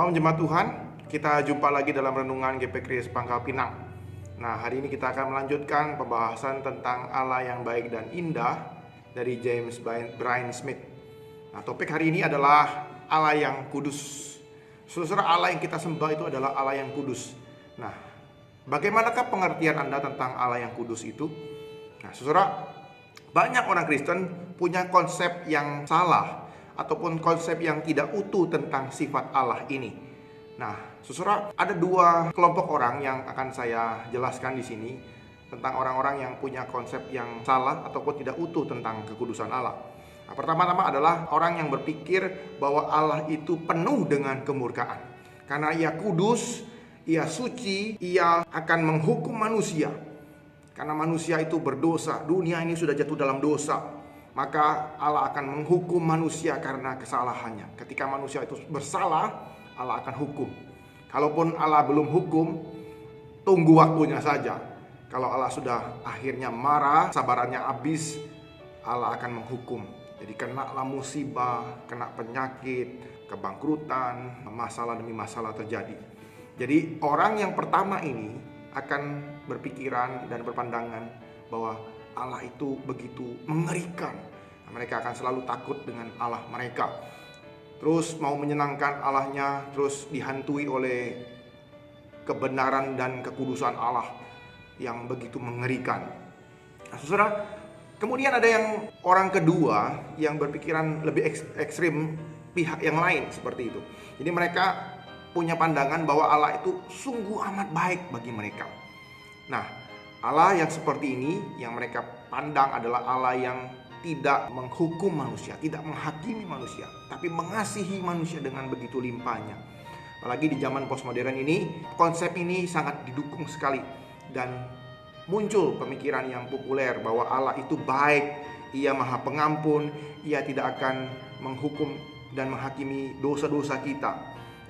Shalom jemaat Tuhan, kita jumpa lagi dalam renungan GP Kris Pangkal Pinang. Nah, hari ini kita akan melanjutkan pembahasan tentang Allah yang baik dan indah dari James Bryan Smith. Nah, topik hari ini adalah Allah yang kudus. Saudara, Allah yang kita sembah itu adalah Allah yang kudus. Nah, bagaimanakah pengertian Anda tentang Allah yang kudus itu? Nah, saudara, banyak orang Kristen punya konsep yang salah ataupun konsep yang tidak utuh tentang sifat Allah ini. Nah, saudara, ada dua kelompok orang yang akan saya jelaskan di sini tentang orang-orang yang punya konsep yang salah ataupun tidak utuh tentang kekudusan Allah. Nah, pertama-tama adalah orang yang berpikir bahwa Allah itu penuh dengan kemurkaan. Karena Ia kudus, Ia suci, Ia akan menghukum manusia. Karena manusia itu berdosa, dunia ini sudah jatuh dalam dosa. Maka Allah akan menghukum manusia karena kesalahannya. Ketika manusia itu bersalah, Allah akan hukum. Kalaupun Allah belum hukum, tunggu waktunya saja. Kalau Allah sudah akhirnya marah, sabarannya habis, Allah akan menghukum. Jadi kenalah musibah, kena penyakit, kebangkrutan, masalah demi masalah terjadi. Jadi orang yang pertama ini akan berpikiran dan berpandangan bahwa Allah itu begitu mengerikan. Mereka akan selalu takut dengan Allah mereka. Terus mau menyenangkan Allahnya, terus dihantui oleh kebenaran dan kekudusan Allah yang begitu mengerikan. Nah, saudara, kemudian ada yang orang kedua yang berpikiran lebih ekstrim, pihak yang lain seperti itu. Jadi mereka punya pandangan bahwa Allah itu sungguh amat baik bagi mereka. Nah, Allah yang seperti ini yang mereka pandang adalah Allah yang tidak menghukum manusia, tidak menghakimi manusia, tapi mengasihi manusia dengan begitu limpahnya. Apalagi di zaman postmodern ini, konsep ini sangat didukung sekali dan muncul pemikiran yang populer bahwa Allah itu baik, Ia Maha Pengampun, Ia tidak akan menghukum dan menghakimi dosa-dosa kita.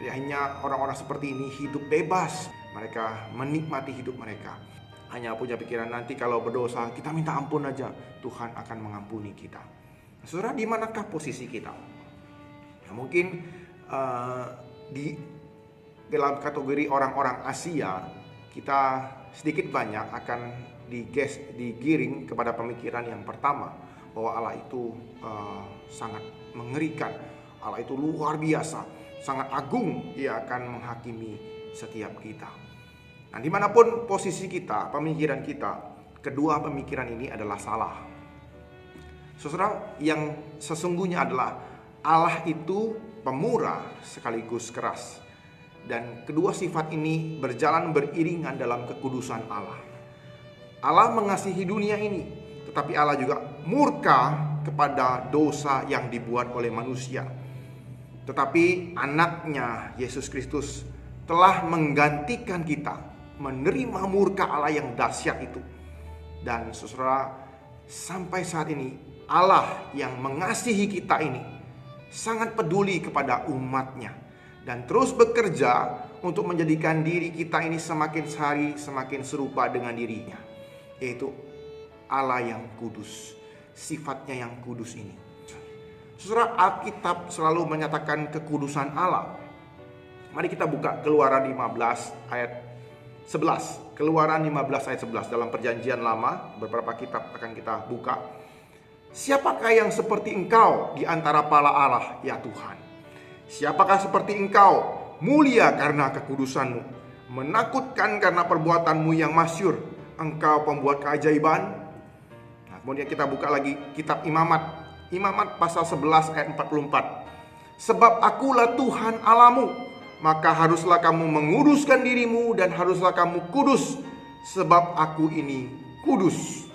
Jadi hanya orang-orang seperti ini hidup bebas, mereka menikmati hidup mereka. Hanya punya pikiran nanti kalau berdosa kita minta ampun aja, Tuhan akan mengampuni kita. Saudara, di manakah posisi kita? Ya, mungkin di dalam kategori orang-orang Asia kita sedikit banyak akan digiring kepada pemikiran yang pertama bahwa Allah itu sangat mengerikan, Allah itu luar biasa, sangat agung, Ia akan menghakimi setiap kita. Nah, dimanapun posisi kita, pemikiran kita, kedua pemikiran ini adalah salah. Saudara, yang sesungguhnya adalah Allah itu pemurah sekaligus keras. Dan kedua sifat ini berjalan beriringan dalam kekudusan Allah. Allah mengasihi dunia ini, tetapi Allah juga murka kepada dosa yang dibuat oleh manusia. Tetapi anaknya Yesus Kristus telah menggantikan kita, menerima murka Allah yang dahsyat itu. Dan saudara, sampai saat ini Allah yang mengasihi kita ini sangat peduli kepada umatnya dan terus bekerja untuk menjadikan diri kita ini semakin hari semakin serupa dengan dirinya, yaitu Allah yang kudus, sifatnya yang kudus ini. Saudara, Alkitab selalu menyatakan kekudusan Allah. Mari kita buka Keluaran 15 ayat 11. Keluaran 15 ayat 11. Dalam perjanjian lama, beberapa kitab akan kita buka. Siapakah yang seperti engkau di antara para Allah, ya Tuhan? Siapakah seperti engkau, mulia karena kekudusanmu, menakutkan karena perbuatanmu yang masyhur, engkau pembuat keajaiban? Nah, kemudian kita buka lagi kitab Imamat. Imamat pasal 11 ayat 44. Sebab akulah Tuhan Allahmu, maka haruslah kamu menguduskan dirimu dan haruslah kamu kudus, sebab aku ini kudus.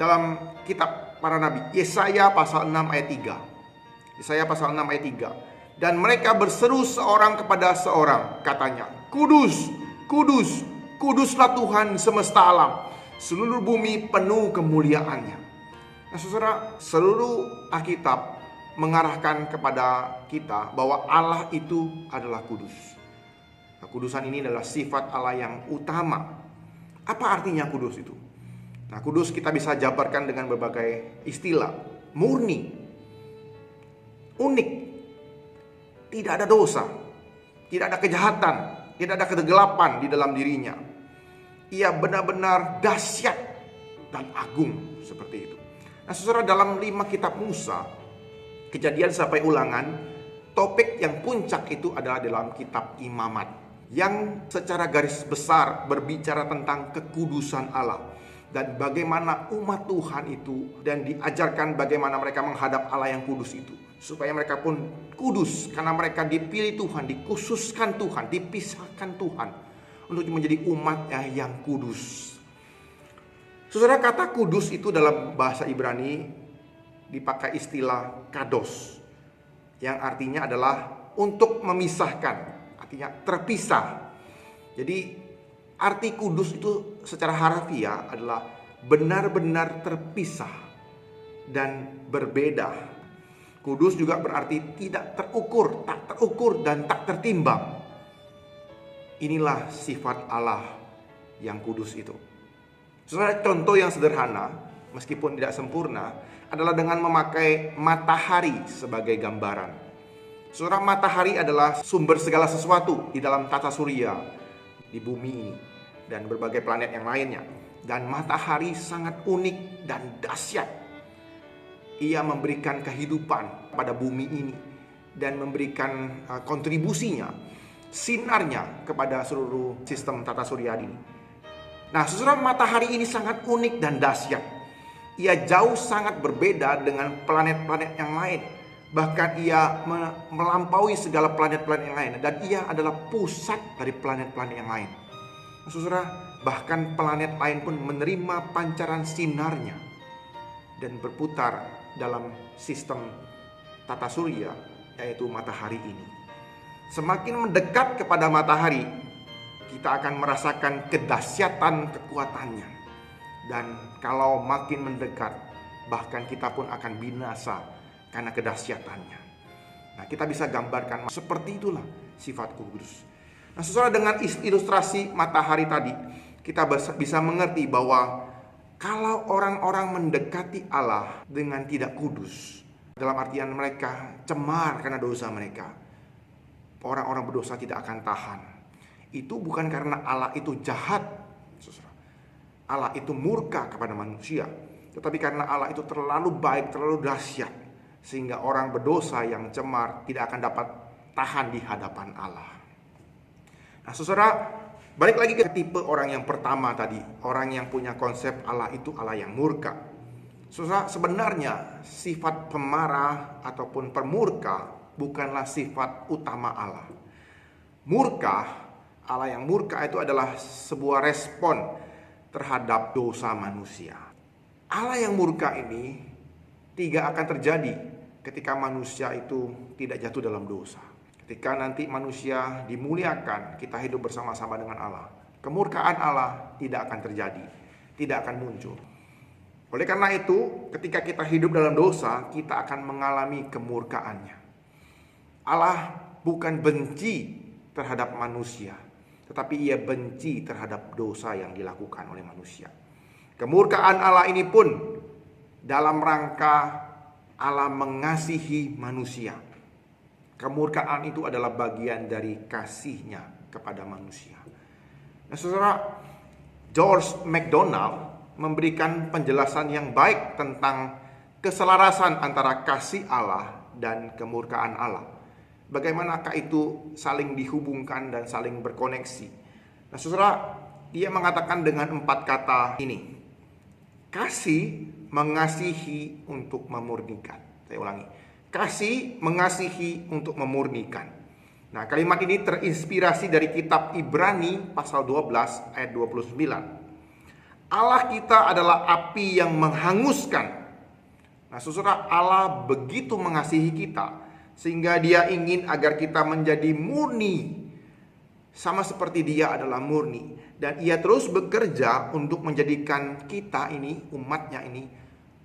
Dalam kitab para nabi, Yesaya pasal 6 ayat 3. Yesaya pasal 6 ayat 3. Dan mereka berseru seorang kepada seorang, katanya, kudus, kudus, kuduslah Tuhan semesta alam, seluruh bumi penuh kemuliaannya. Nah, saudara, seluruh Alkitab mengarahkan kepada kita bahwa Allah itu adalah kudus. Kekudusan ini adalah sifat Allah yang utama. Apa artinya kudus itu? Nah, kudus kita bisa jabarkan dengan berbagai istilah. Murni, unik, tidak ada dosa, tidak ada kejahatan, tidak ada kegelapan di dalam dirinya. Ia benar-benar dahsyat dan agung seperti itu. Nah saudara, dalam 5 kitab Musa, Kejadian sampai Ulangan, topik yang puncak itu adalah dalam kitab Imamat, yang secara garis besar berbicara tentang kekudusan Allah dan bagaimana umat Tuhan itu, dan diajarkan bagaimana mereka menghadap Allah yang kudus itu, supaya mereka pun kudus karena mereka dipilih Tuhan, dikhususkan Tuhan, dipisahkan Tuhan untuk menjadi umatnya yang kudus. Saudara, kata kudus itu dalam bahasa Ibrani dipakai istilah kados, yang artinya adalah untuk memisahkan, artinya terpisah. Jadi arti kudus itu secara harfiah adalah benar-benar terpisah dan berbeda. Kudus juga berarti tidak terukur, tak terukur dan tak tertimbang. Inilah sifat Allah yang kudus itu. Saudara, contoh yang sederhana, meskipun tidak sempurna, adalah dengan memakai matahari sebagai gambaran. Saudara, matahari adalah sumber segala sesuatu di dalam tata surya, di bumi ini, dan berbagai planet yang lainnya. Dan matahari sangat unik dan dahsyat. Ia memberikan kehidupan pada bumi ini dan memberikan kontribusinya, sinarnya kepada seluruh sistem tata surya ini. Nah, saudara, matahari ini sangat unik dan dahsyat. Ia jauh sangat berbeda dengan planet-planet yang lain. Bahkan ia melampaui segala planet-planet yang lain. Dan ia adalah pusat dari planet-planet yang lain. Nah, saudara, bahkan planet lain pun menerima pancaran sinarnya dan berputar dalam sistem tata surya, yaitu matahari ini. Semakin mendekat kepada matahari, kita akan merasakan kedahsyatan kekuatannya. Dan kalau makin mendekat, bahkan kita pun akan binasa karena kedahsyatannya. Nah, kita bisa gambarkan seperti itulah sifat kudus. Nah, saudara, dengan ilustrasi matahari tadi, kita bisa mengerti bahwa kalau orang-orang mendekati Allah dengan tidak kudus, dalam artian mereka cemar karena dosa mereka, orang-orang berdosa tidak akan tahan. Itu bukan karena Allah itu jahat, saudara. Allah itu murka kepada manusia, tetapi karena Allah itu terlalu baik, terlalu dahsyat, sehingga orang berdosa yang cemar tidak akan dapat tahan di hadapan Allah. Nah, saudara, balik lagi ke tipe orang yang pertama tadi, orang yang punya konsep Allah itu Allah yang murka. Saudara, sebenarnya sifat pemarah ataupun pemurka bukanlah sifat utama Allah. Murka, Allah yang murka itu adalah sebuah respon terhadap dosa manusia. Allah yang murka ini tidak akan terjadi ketika manusia itu tidak jatuh dalam dosa. Ketika nanti manusia dimuliakan, kita hidup bersama-sama dengan Allah, kemurkaan Allah tidak akan terjadi, tidak akan muncul. Oleh karena itu, ketika kita hidup dalam dosa, kita akan mengalami kemurkaannya. Allah bukan benci terhadap manusia, tetapi ia benci terhadap dosa yang dilakukan oleh manusia. Kemurkaan Allah ini pun dalam rangka Allah mengasihi manusia. Kemurkaan itu adalah bagian dari kasihnya kepada manusia. Nah, saudara, George MacDonald memberikan penjelasan yang baik tentang keselarasan antara kasih Allah dan kemurkaan Allah. Bagaimanakah itu saling dihubungkan dan saling berkoneksi? Nah, saudara, dia mengatakan dengan 4 kata ini. Kasih mengasihi untuk memurnikan. Saya ulangi. Kasih mengasihi untuk memurnikan. Nah, kalimat ini terinspirasi dari kitab Ibrani pasal 12 ayat 29. Allah kita adalah api yang menghanguskan. Nah, saudara, Allah begitu mengasihi kita sehingga dia ingin agar kita menjadi murni, sama seperti dia adalah murni. Dan ia terus bekerja untuk menjadikan kita ini, umatnya ini,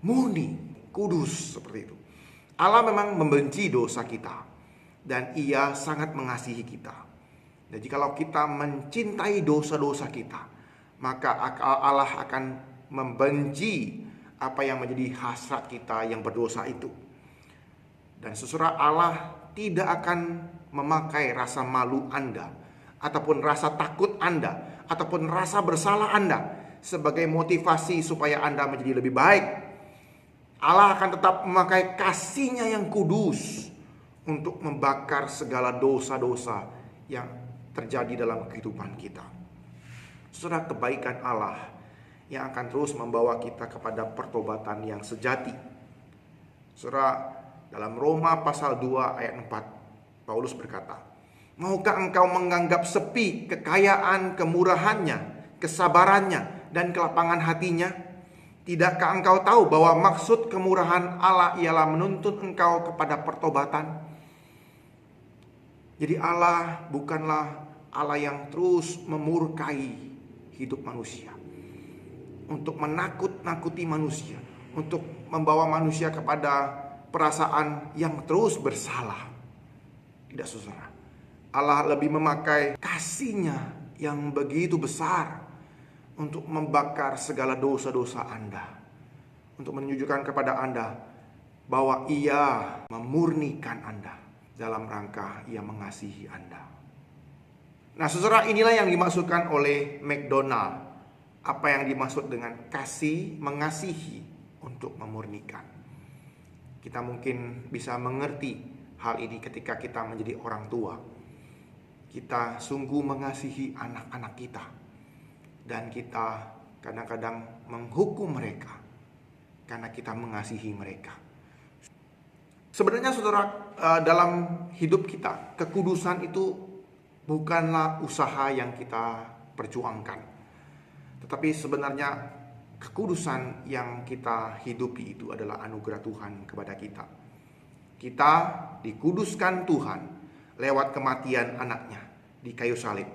murni, kudus seperti itu. Allah memang membenci dosa kita, dan ia sangat mengasihi kita. Dan jikalau kita mencintai dosa-dosa kita, maka Allah akan membenci apa yang menjadi hasrat kita yang berdosa itu. Dan saudara, Allah tidak akan memakai rasa malu Anda, ataupun rasa takut Anda, ataupun rasa bersalah Anda sebagai motivasi supaya Anda menjadi lebih baik. Allah akan tetap memakai kasih-Nya yang kudus untuk membakar segala dosa-dosa yang terjadi dalam kehidupan kita. Saudara, kebaikan Allah yang akan terus membawa kita kepada pertobatan yang sejati. Saudara, dalam Roma pasal 2 ayat 4, Paulus berkata, "Maukah engkau menganggap sepi kekayaan kemurahannya, kesabarannya, dan kelapangan hatinya? Tidakkah engkau tahu bahwa maksud kemurahan Allah ialah menuntut engkau kepada pertobatan?" Jadi Allah bukanlah Allah yang terus memurkai hidup manusia, untuk menakut-nakuti manusia, untuk membawa manusia kepada perasaan yang terus bersalah. Tidak, saudara. Allah lebih memakai kasih-Nya yang begitu besar untuk membakar segala dosa-dosa Anda, untuk menunjukkan kepada Anda bahwa Ia memurnikan Anda dalam rangka Ia mengasihi Anda. Nah, saudara, inilah yang dimaksudkan oleh McDonald. Apa yang dimaksud dengan kasih, mengasihi untuk memurnikan. Kita mungkin bisa mengerti hal ini ketika kita menjadi orang tua. Kita sungguh mengasihi anak-anak kita, dan kita kadang-kadang menghukum mereka karena kita mengasihi mereka. Sebenarnya, saudara, dalam hidup kita, kekudusan itu bukanlah usaha yang kita perjuangkan, tetapi sebenarnya kekudusan yang kita hidupi itu adalah anugerah Tuhan kepada kita. Kita dikuduskan Tuhan lewat kematian anaknya di kayu salib.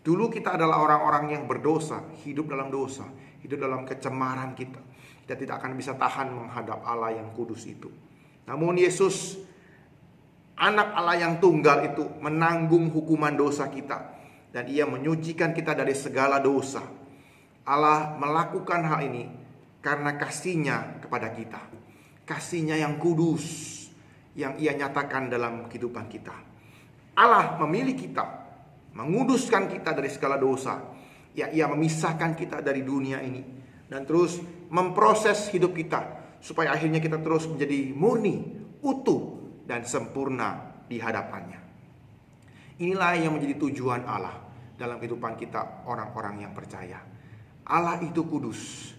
Dulu kita adalah orang-orang yang berdosa, hidup dalam dosa, hidup dalam kecemaran kita. Kita tidak akan bisa tahan menghadap Allah yang kudus itu. Namun Yesus, anak Allah yang tunggal itu, menanggung hukuman dosa kita, dan Ia menyucikan kita dari segala dosa. Allah melakukan hal ini karena kasih-Nya kepada kita. Kasih-Nya yang kudus yang Ia nyatakan dalam kehidupan kita. Allah memilih kita, menguduskan kita dari segala dosa. Ya, Ia memisahkan kita dari dunia ini dan terus memproses hidup kita supaya akhirnya kita terus menjadi murni, utuh, dan sempurna di hadapannya. Inilah yang menjadi tujuan Allah dalam kehidupan kita, orang-orang yang percaya. Allah itu kudus,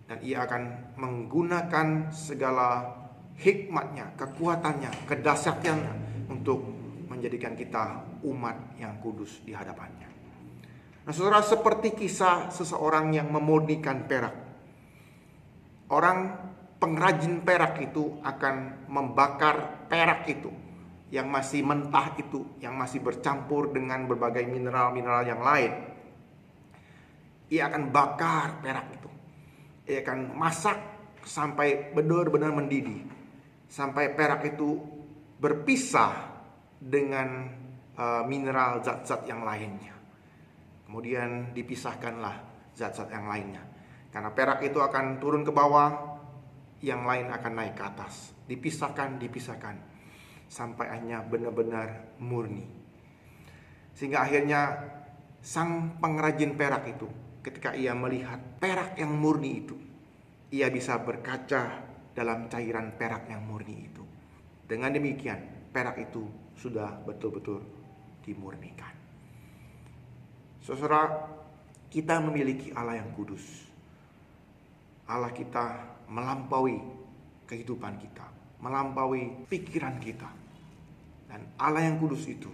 dan Ia akan menggunakan segala hikmat-Nya, kekuatannya, kedahsyatannya untuk menjadikan kita umat yang kudus di hadapannya. Nah, saudara, seperti kisah seseorang yang memurnikan perak. Orang pengrajin perak itu akan membakar perak itu yang masih mentah itu, yang masih bercampur dengan berbagai mineral-mineral yang lain. Ia akan bakar perak itu. Ia akan masak sampai benar-benar mendidih, sampai perak itu berpisah dengan mineral zat-zat yang lainnya. Kemudian dipisahkanlah zat-zat yang lainnya. Karena perak itu akan turun ke bawah, yang lain akan naik ke atas. Dipisahkan sampai hanya benar-benar murni. Sehingga akhirnya sang pengrajin perak itu, ketika ia melihat perak yang murni itu, ia bisa berkaca dalam cairan perak yang murni itu. Dengan demikian, perak itu sudah betul-betul dimurnikan. Saudara, kita memiliki Allah yang kudus. Allah kita melampaui kehidupan kita, melampaui pikiran kita. Dan Allah yang kudus itu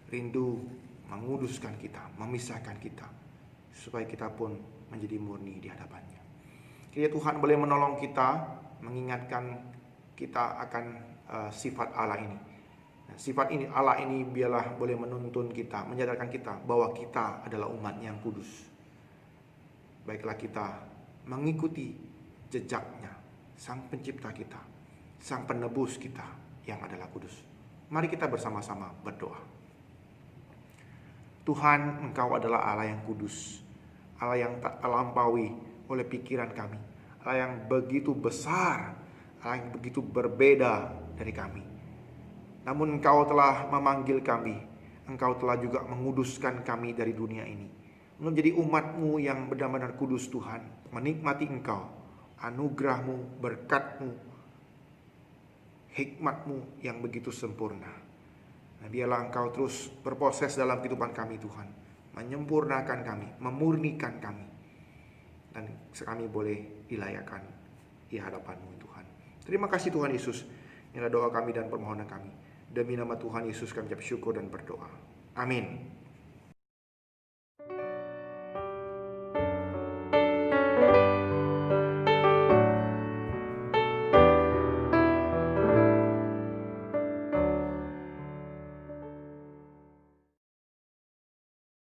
rindu menguduskan kita, memisahkan kita, supaya kita pun menjadi murni di hadapannya. Kiranya Tuhan boleh menolong kita, mengingatkan kita akan sifat Allah ini. Sifat ini, Allah ini, biarlah boleh menuntun kita, menyadarkan kita bahwa kita adalah umat yang kudus. Baiklah kita mengikuti jejaknya, Sang Pencipta kita, Sang Penebus kita yang adalah kudus. Mari kita bersama-sama berdoa. Tuhan, Engkau adalah Allah yang kudus, Allah yang tak terlampaui oleh pikiran kami, Allah yang begitu besar, Allah yang begitu berbeda dari kami. Namun Engkau telah memanggil kami, Engkau telah juga menguduskan kami dari dunia ini, menjadi umat-Mu yang benar-benar kudus Tuhan, menikmati Engkau, anugerah-Mu, berkat-Mu, hikmat-Mu yang begitu sempurna. Nah, biarlah Engkau terus berproses dalam kehidupan kami Tuhan, menyempurnakan kami, memurnikan kami, dan kami boleh dilayakkan di hadapan-Mu Tuhan. Terima kasih Tuhan Yesus. Inilah doa kami dan permohonan kami. Demi nama Tuhan Yesus kami ucap syukur dan berdoa. Amin.